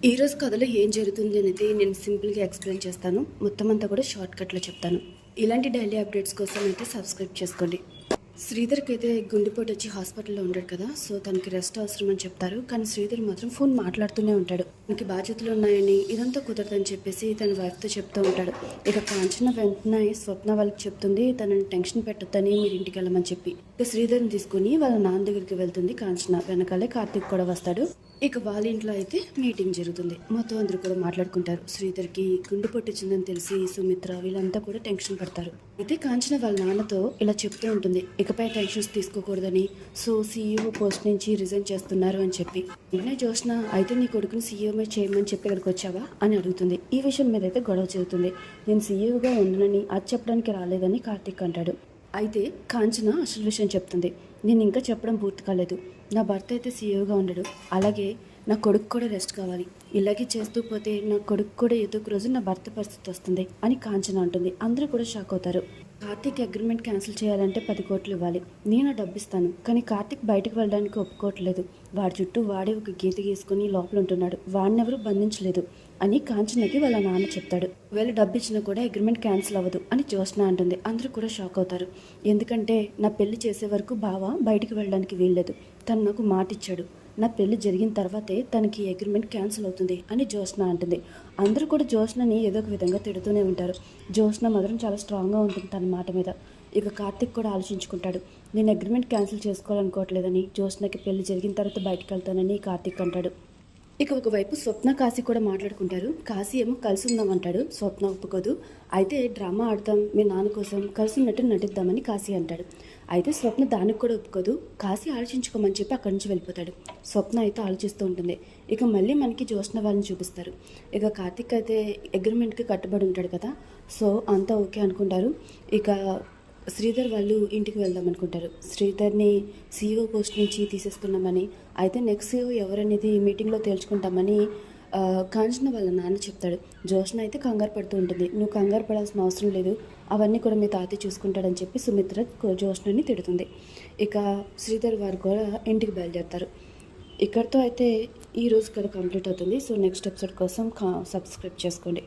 ఈరోజు కథలో ఏం జరుగుతుంది అనేది నేను సింపుల్గా ఎక్స్ప్లెయిన్ చేస్తాను. మొత్తం అంతా కూడా షార్ట్ కట్లో చెప్తాను. ఇలాంటి డైలీ అప్డేట్స్ కోసం అయితే సబ్స్క్రైబ్ చేసుకోండి. శ్రీధర్కి అయితే గుండెపోటు వచ్చి హాస్పిటల్లో ఉంటాడు కదా, సో తనకి రెస్ట్ అవసరం అని చెప్తారు. కానీ శ్రీధర్ మాత్రం ఫోన్ మాట్లాడుతూనే ఉంటాడు. తనకి బాధ్యతలు ఉన్నాయని, ఇదంతా కుదరదని చెప్పేసి తన వైఫ్తో చెప్తూ ఉంటాడు. ఇక కాంచన వెంటనే స్వప్న వాళ్ళకి చెప్తుంది, తనని టెన్షన్ పెట్టొద్దని, మీరు ఇంటికి వెళ్ళమని చెప్పి. ఇక శ్రీధర్ని తీసుకుని వాళ్ళ నాన్న దగ్గరికి వెళ్తుంది కాంచన. వెనకాలే కార్తీక్ కూడా వస్తాడు. ఇక వాళ్ళ ఇంట్లో అయితే మీటింగ్ జరుగుతుంది. మొత్తం అందరూ కూడా మాట్లాడుకుంటారు. శ్రీధర్కి గుండె పొట్టించిందని తెలిసి సుమిత్ర వీళ్ళంతా కూడా టెన్షన్ పడతారు. అయితే కాంచన వాళ్ళ నాన్నతో ఇలా చెప్తూ ఉంటుంది, ఇకపై టెన్షన్స్ తీసుకోకూడదని, సో సీఈఓ పోస్ట్ నుంచి రిజైన్ చేస్తున్నారు అని చెప్పి. వెంటనే జోష్న, అయితే నీ కొడుకుని సీఈఓ చేయమని చెప్పి ఇక్కడికి వచ్చావా అని అడుగుతుంది. ఈ విషయం మీద అయితే గొడవ జరుగుతుంది. నేను సీఈఓగా ఉండనని అది చెప్పడానికి రాలేదని కార్తీక్ అంటాడు. అయితే కాంచన అసలు విషయం చెప్తుంది, నేను ఇంకా చెప్పడం పూర్తి కాలేదు. నా భర్త అయితే సీఈఓగా ఉండడు, అలాగే నా కొడుకు కూడా రెస్ట్ కావాలి. ఇలాగే చేస్తూ పోతే నా కొడుకు కూడా ఏదో ఒక రోజు నా భర్త పరిస్థితి వస్తుంది అని కాంచన అంటుంది. అందరూ కూడా షాక్ అవుతారు. కార్తీక్ అగ్రిమెంట్ క్యాన్సిల్ చేయాలంటే 10 కోట్లు ఇవ్వాలి, నేను డబ్బిస్తాను. కానీ కార్తీక్ బయటకు వెళ్ళడానికి ఒప్పుకోవట్లేదు. వాడి చుట్టూ వాడే ఒక గీత గీసుకుని లోపల ఉంటున్నాడు, వాడినెవరూ బంధించలేదు అని కాంచనకి వాళ్ళ నాన్న చెప్తాడు. వీళ్ళు డబ్బు ఇచ్చినా కూడా అగ్రిమెంట్ క్యాన్సిల్ అవ్వదు అని జ్యోత్స్న అంటుంది. అందరూ కూడా షాక్ అవుతారు. ఎందుకంటే నా పెళ్లి చేసే వరకు బావ బయటికి వెళ్ళడానికి వీల్లేదు. తను నాకు మాట ఇచ్చాడు, నా పెళ్లి జరిగిన తర్వాతే తనకి అగ్రిమెంట్ క్యాన్సిల్ అవుతుంది అని జ్యోత్స్న అంటుంది. అందరూ కూడా జ్యోత్స్నని ఏదో ఒక విధంగా తిడుతూనే ఉంటారు. జ్యోత్స్న మాత్రం చాలా స్ట్రాంగ్గా ఉంటుంది తన మాట మీద. ఇక కార్తీక్ కూడా ఆలోచించుకుంటాడు, నేను అగ్రిమెంట్ క్యాన్సిల్ చేసుకోవాలనుకోవట్లేదని, జ్యోత్స్నకి పెళ్లి జరిగిన తర్వాత బయటకు వెళ్తానని కార్తీక్ అంటాడు. ఇక ఒకవైపు స్వప్న కాశీ కూడా మాట్లాడుకుంటారు. కాశీ ఏమో కలిసి ఉందామంటాడు, స్వప్న ఒప్పుకోదు. అయితే డ్రామా ఆడతాం, మీ నాన్న కోసం కలిసి ఉన్నట్టు నటిద్దామని కాశీ అంటాడు. అయితే స్వప్న దానికి కూడా ఒప్పుకోదు. కాశీ ఆలోచించుకోమని చెప్పి అక్కడి నుంచి వెళ్ళిపోతాడు. స్వప్న అయితే ఆలోచిస్తూ ఉంటుంది. ఇక మళ్ళీ మనకి జ్యోత్స్న వాళ్ళని చూపిస్తారు. ఇక కార్తీక్ అయితే అగ్రిమెంట్కి కట్టుబడి ఉంటాడు కదా, సో అంతా ఓకే అనుకుంటారు. ఇక శ్రీధర్ వాళ్ళు ఇంటికి వెళ్దాం అనుకుంటారు. శ్రీధర్ని సీఈఓ పోస్ట్ నుంచి తీసేస్తున్నామని, అయితే నెక్స్ట్ సీఈఓ ఎవరనేది మీటింగ్లో తేల్చుకుంటామని కాంచన వాళ్ళ నాన్న చెప్తాడు. జ్యోత్స్న అయితే కంగారు పడుతూ ఉంటుంది. నువ్వు కంగారు పడాల్సిన అవసరం లేదు, అవన్నీ కూడా మీ తాతయ్య చూసుకుంటాడని చెప్పి సుమిత్ర జ్యోత్స్నని తిడుతుంది. ఇక శ్రీధర్ వారు కూడా ఇంటికి బయలుదేరుతారు. ఇక్కడితో అయితే ఈ రోజు కథ కంప్లీట్ అవుతుంది. సో నెక్స్ట్ ఎపిసోడ్ కోసం సబ్స్క్రైబ్ చేసుకోండి.